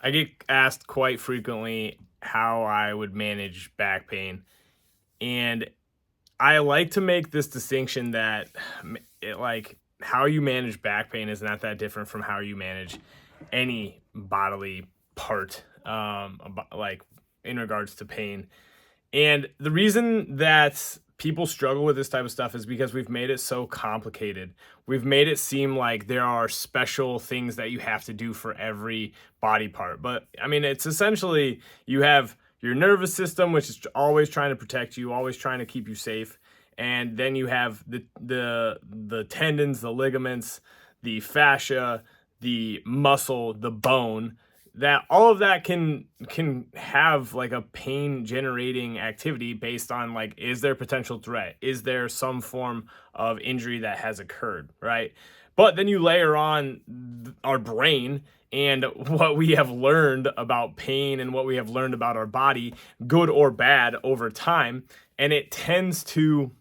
I get asked quite frequently how I would manage back pain. And I like to make this distinction that how you manage back pain is not that different from how you manage any bodily part, like in regards to pain. And the reason that people struggle with this type of stuff is because we've made it so complicated. We've made it seem like there are special things that you have to do for every body part. But I mean, it's essentially you have your nervous system, which is always trying to protect you, always trying to keep you safe. And then you have the tendons, the ligaments, the fascia, the muscle, the bone, that all of that can have like a pain generating activity based on like, is there potential threat, is there some form of injury that has occurred, right? But then you layer on our brain and what we have learned about pain and what we have learned about our body, good or bad, over time, and it tends to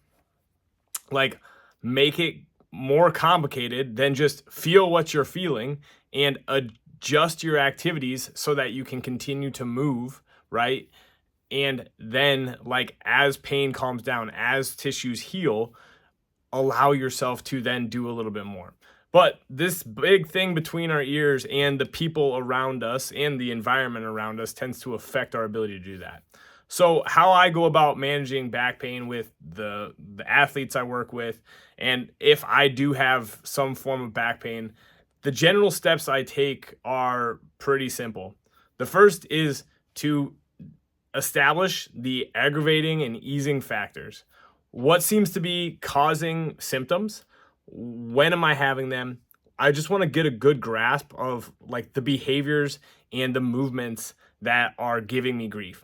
like make it more complicated than just feel what you're feeling and adjust your activities so that you can continue to move, right? And then, like, as pain calms down, as tissues heal, allow yourself to then do a little bit more. But this big thing between our ears and the people around us and the environment around us tends to affect our ability to do that. So how I go about managing back pain with the athletes I work with, and if I do have some form of back pain, the general steps I take are pretty simple. The first is to establish the aggravating and easing factors. What seems to be causing symptoms? When am I having them? I just want to get a good grasp of like the behaviors and the movements that are giving me grief.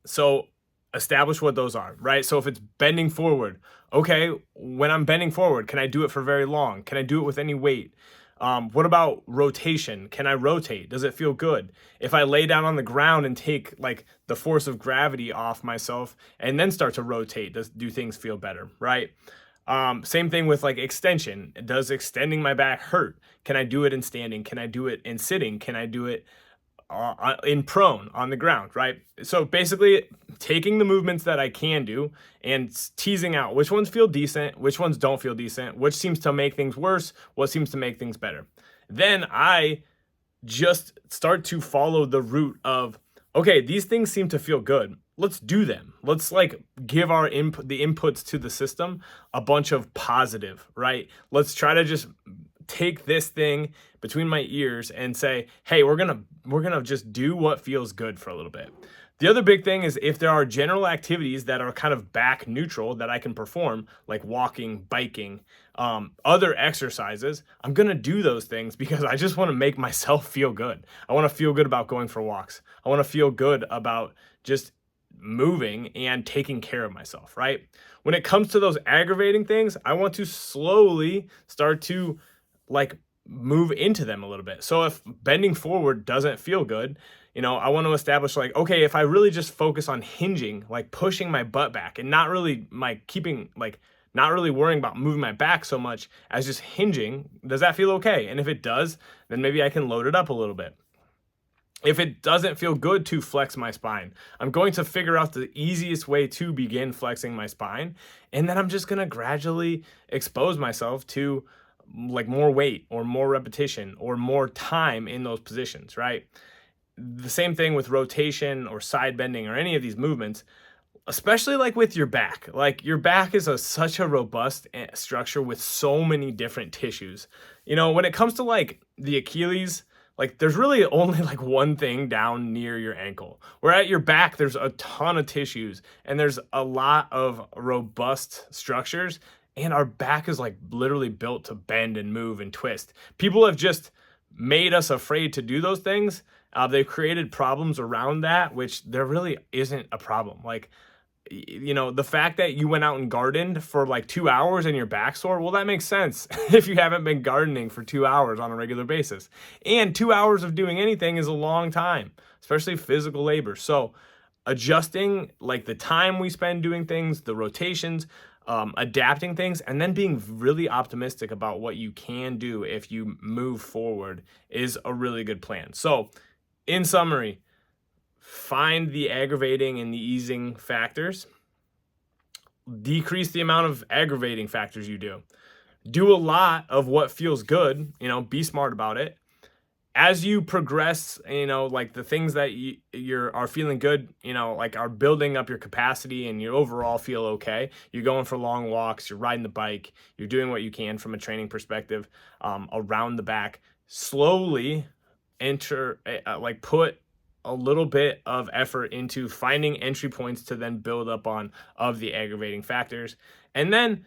So establish what those are, right? So if it's bending forward, okay, when I'm bending forward, can I do it for very long? Can I do it with any weight? What about rotation? Can I rotate? Does it feel good? If I lay down on the ground and take like the force of gravity off myself and then start to rotate, do things feel better, right? Same thing with like extension. Does extending my back hurt? Can I do it in standing? Can I do it in sitting? Can I do it in prone on the ground, right? So basically taking the movements that I can do and teasing out which ones feel decent, which ones don't feel decent, which seems to make things worse, what seems to make things better. Then I just start to follow the route of, okay, these things seem to feel good. Let's do them. Let's like give our the inputs to the system a bunch of positive, right? Let's try to just take this thing between my ears and say, hey, we're gonna just do what feels good for a little bit. The other big thing is if there are general activities that are kind of back neutral that I can perform, like walking, biking, other exercises, I'm gonna do those things because I just want to make myself feel good. I want to feel good about going for walks. I want to feel good about just moving and taking care of myself, right? When it comes to those aggravating things, I want to slowly start to like move into them a little bit. So if bending forward doesn't feel good, I want to establish like, okay, if I really just focus on hinging, like pushing my butt back and not really not really worrying about moving my back so much as just hinging, does that feel okay? And if it does, then maybe I can load it up a little bit. If it doesn't feel good to flex my spine, I'm going to figure out the easiest way to begin flexing my spine. And then I'm just going to gradually expose myself to like more weight or more repetition or more time in those positions, right? The same thing with rotation or side bending or any of these movements, especially like with your back. Like your back is such a robust structure with so many different tissues. When it comes to like the Achilles, like there's really only like one thing down near your ankle. Where at your back, there's a ton of tissues and there's a lot of robust structures. And our back is like literally built to bend and move and twist. People have just made us afraid to do those things. They've created problems around that, which there really isn't a problem. Like, the fact that you went out and gardened for like 2 hours and your back sore, well, that makes sense if you haven't been gardening for 2 hours on a regular basis. And 2 hours of doing anything is a long time, especially physical labor. So adjusting like the time we spend doing things, the rotations, adapting things, and then being really optimistic about what you can do if you move forward is a really good plan. So, in summary, find the aggravating and the easing factors, decrease the amount of aggravating factors you do a lot of what feels good, be smart about it. As you progress, like the things that are feeling good, like are building up your capacity and you overall feel okay. You're going for long walks, you're riding the bike, you're doing what you can from a training perspective around the back. Slowly put a little bit of effort into finding entry points to then build up on of the aggravating factors. And then,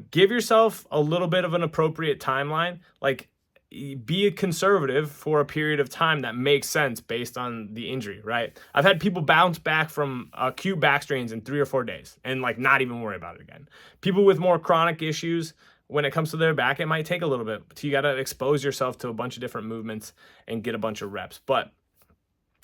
give yourself a little bit of an appropriate timeline. Like, be a conservative for a period of time that makes sense based on the injury, right? I've had people bounce back from acute back strains in 3 or 4 days and like not even worry about it again. People with more chronic issues, when it comes to their back, it might take a little bit. You got to expose yourself to a bunch of different movements and get a bunch of reps. But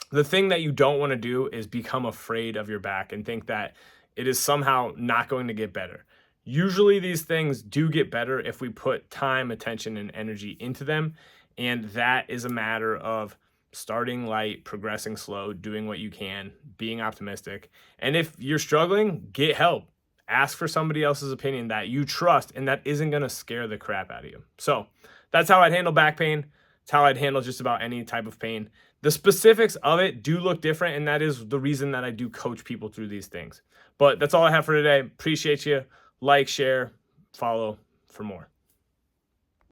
the thing that you don't want to do is become afraid of your back and think that it is somehow not going to get better. Usually these things do get better if we put time, attention, and energy into them. And that is a matter of starting light, progressing slow, doing what you can, being optimistic. And if you're struggling, get help. Ask for somebody else's opinion that you trust and that isn't going to scare the crap out of you. So that's how I'd handle back pain. It's how I'd handle just about any type of pain. The specifics of it do look different, and that is the reason that I do coach people through these things. But that's all I have for today. Appreciate you. Like, share, follow for more.